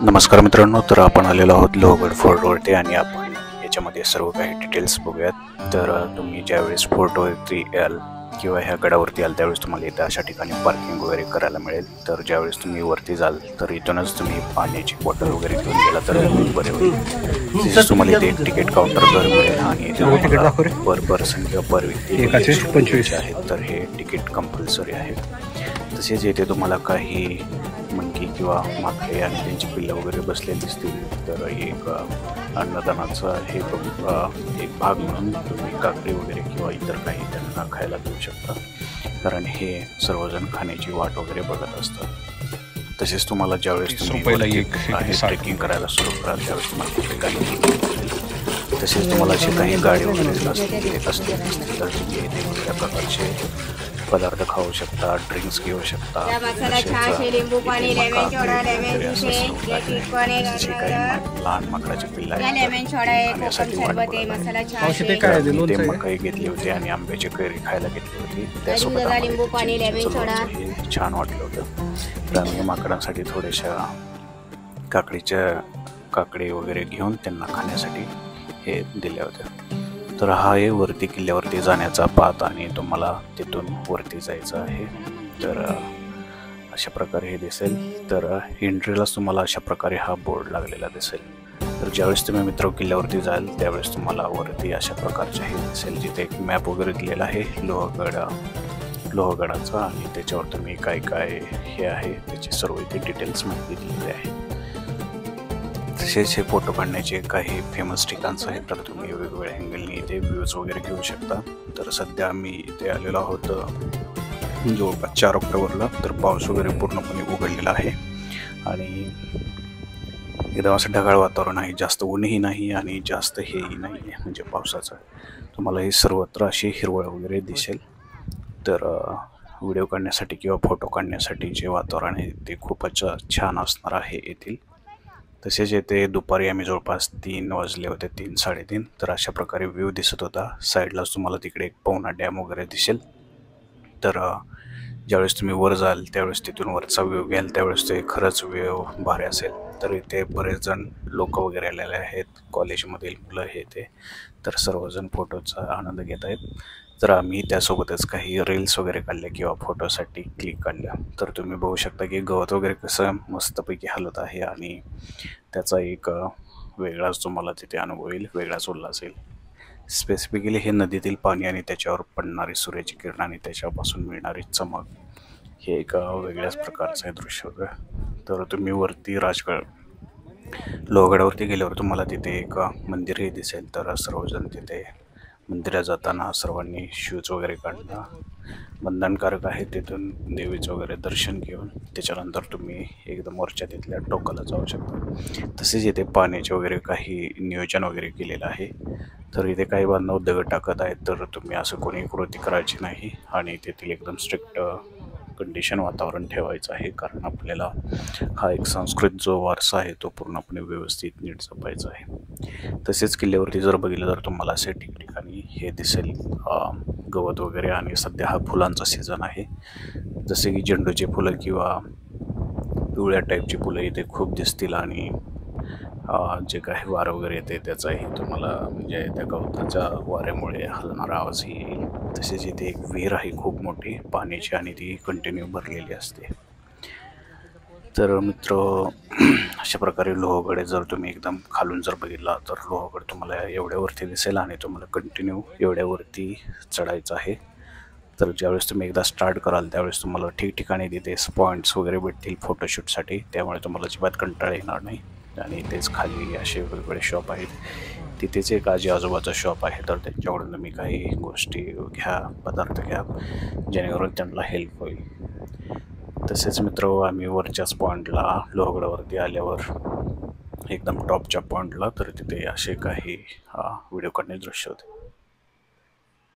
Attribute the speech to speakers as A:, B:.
A: नमस्कार मित्रांनो, तर आपण आलेलो आहोत लोहगड फोर्टवरती आणि आपण याच्यामध्ये सर्व काही डिटेल्स बघूयात। तर तुम्ही ज्यावेळेस फोर्टवरती याल किंवा ह्या गडावरती याल त्यावेळेस तुम्हाला इथं अशा ठिकाणी पार्किंग वगैरे करायला मिळेल। तर ज्यावेळेस तुम्ही वरती जाल तर इथूनच तुम्ही पाण्याची बॉटल वगैरे घेऊन गेला तर बरे होईल। तसेच तुम्हाला इथे एक तिकीट काउंटर घर मिळेल आणि पर पर्सन किंवा पर व्यक्ती 25 आहेत, तर हे तिकीट कंपल्सरी आहे। तसेच येथे तुम्हाला काही मंकी किंवा माकडे आणि त्यांची पिल्लं वगैरे बसलेली दिसतील, तर एक अन्नदानाचा हे एक भाग म्हणून तुम्ही काकडी वगैरे किंवा इतर काही त्यांना खायला देऊ शकता, कारण हे सर्वजण खाण्याची वाट वगैरे बघत असतात। तसेच तुम्हाला ज्यावेळेस तुम्ही ट्रेकिंग करायला सुरू कराल त्यावेळेस तुम्हाला तिथे काही तसेच तुम्हाला असे काही गाडी वगैरे असतील तर तुम्ही वेगवेगळ्या प्रकारचे पदार्थ खाऊ शकता, ड्रिंक्स घेऊ शकता। लहान माकडाचे पिल्ला मकई घेतली होती आणि आंब्याची कैरी खायला घेतली होती, त्यासोबत छान वाटलं होतं। तर आम्ही माकडांसाठी थोड्याशा काकडी वगैरे घेऊन त्यांना खाण्यासाठी हे दिले होते। तर हा आहे वरती किल्ल्यावरती जाण्याचा पाथ आणि तुम्हाला तिथून वरती जायचं आहे। तर अशा प्रकारे हे दिसेल, तर एंट्रीलाच तुम्हाला अशा प्रकारे हा बोर्ड लागलेला दिसेल। तर ज्यावेळेस तुम्ही मित्र किल्ल्यावरती जाल त्यावेळेस तुम्हाला वरती अशा प्रकारचे हे दिसेल, जिथे एक मॅप वगैरे दिलेला आहे लोहगडाचा आणि त्याच्यावर तुम्ही काय काय हे आहे त्याची सर्व इथे डिटेल्स माहिती दिलेली आहे। तसेच हे फोटो काढण्याचे काही फेमस ठिकाणं आहेत, तर तुम्ही वेगवेगळ्या अँगलनी इथे व्ह्यूज वगैरे घेऊ शकता। तर सध्या मी इथे आलेलो आहोत जवळपास 4 ऑक्टोबरला, तर पाऊस वगैरे पूर्णपणे उघडलेला आहे आणि एकदम असं ढगाळ वातावरण आहे, जास्त ऊनही नाही आणि जास्त हेही नाही आहे म्हणजे पावसाचं। तुम्हाला हे सर्वत्र अशी हिरवळ वगैरे दिसेल। तर व्हिडिओ काढण्यासाठी किंवा फोटो काढण्यासाठी जे वातावरण आहे ते खूपच छान असणार आहे येथील। तसेच येथे दुपारी आम्ही जवळपास 3 वाजले होते, 3-3:30, तर अशा प्रकारे व्ह्यू दिसत होता। साईडलाच तुम्हाला तिकडे एक पवना डॅम वगैरे दिसेल। तर ज्यावेळेस तुम्ही वर जाल त्यावेळेस तिथून वरचा व्ह्यू घ्याल त्यावेळेस ते खरंच व्ह्यू भारी असेल। तर इथे बरेच जण लोक वगैरे आलेले आहेत, कॉलेजमधील मुलं हे ते, तर सर्वजण फोटोचा आनंद घेत आहेत। तर आम्ही त्यासोबतच काही रील्स वगैरे काढल्या किंवा फोटोसाठी क्लिक काढल्या। तर तुम्ही बघू शकता की गवत वगैरे कसं मस्तपैकी हलत आहे आणि त्याचा एक वेगळाच तुम्हाला तिथे अनुभव येईल, वेगळाच उल्हास येईल। स्पेसिफिकली हे नदीतील पाणी आणि त्याच्यावर पडणारी सूर्याची किरण आणि त्याच्यापासून मिळणारी चमक हे एक वेगळ्याच प्रकारचं दृश्य होतं। तर तुम्ही वरती लोहगडावरती गेल्यावर तुम्हाला तिथे एक मंदिरही दिसेल, तर सर्वजण तिथे मंदिरात जाताना सर्वांनी शूज वगैरे काढणं बंधनकारक आहे। तिथून देवीचं वगैरे दर्शन घेऊन त्याच्यानंतर तुम्ही एकदम वरच्या तिथल्या टोकाला जाऊ शकता। तसेच इथे पाण्याचे वगैरे काही नियोजन वगैरे केलेलं आहे। तर इथे काही बांधव दगड टाकत आहेत, तर तुम्ही असं कोणी कृती करायची नाही आणि तेथील एकदम स्ट्रिक्ट कंडिशन वातावरण ठेवायचं आहे, कारण आपल्याला हा एक संस्कृत जो वारसा आहे तो पूर्णपणे व्यवस्थित नीट जपायचा आहे। तसेच किल्ल्यावरती जर बघितलं तर तुम्हाला असे ठिकठिकाणी हे दिसेल गवत वगैरे, आणि सध्या हा फुलांचा सीझन आहे, जसे की झेंडूची फुलं किंवा पिवळ्या टाईपची फुलं इथे खूप दिसतील आणि जे काही वारं वगैरे येते त्याचाही तुम्हाला म्हणजे त्या गवताच्या वाऱ्यामुळे हलणारा आवाजही येईल। तसेच इथे एक विहीर आहे खूप मोठी पाण्याची आणि ती कंटिन्यू भरलेली असते। तर मित्र अशा प्रकारे लोहगड जर तुम्ही एकदम खालून जर बघितला तर लोहगड तुम्हाला एवढ्यावरती दिसेल आणि तुम्हाला कंटिन्यू एवढ्यावरती चढायचं आहे। तर ज्यावेळेस तुम्ही एकदा स्टार्ट कराल त्यावेळेस तुम्हाला ठिकठिकाणी तिथे पॉईंट्स वगैरे भेटतील फोटोशूटसाठी, त्यामुळे तुम्हाला अजिबात कंटाळा येणार नाही। आणि तेच खाली असे वेगवेगळे शॉप आहेत, तिथेच एक आजूबाजूचा शॉप आहे, तर त्यांच्याकडून तुम्ही काही गोष्टी घ्या, पदार्थ घ्या, जेणेकरून त्यांना हेल्प होईल। तसेच मित्र आम्ही वरच्याच पॉईंटला लोहगडावरती आल्यावर एकदम टॉपच्या पॉईंटला तर तिथे असे काही व्हिडिओ काढण्याचे दृश्य होते।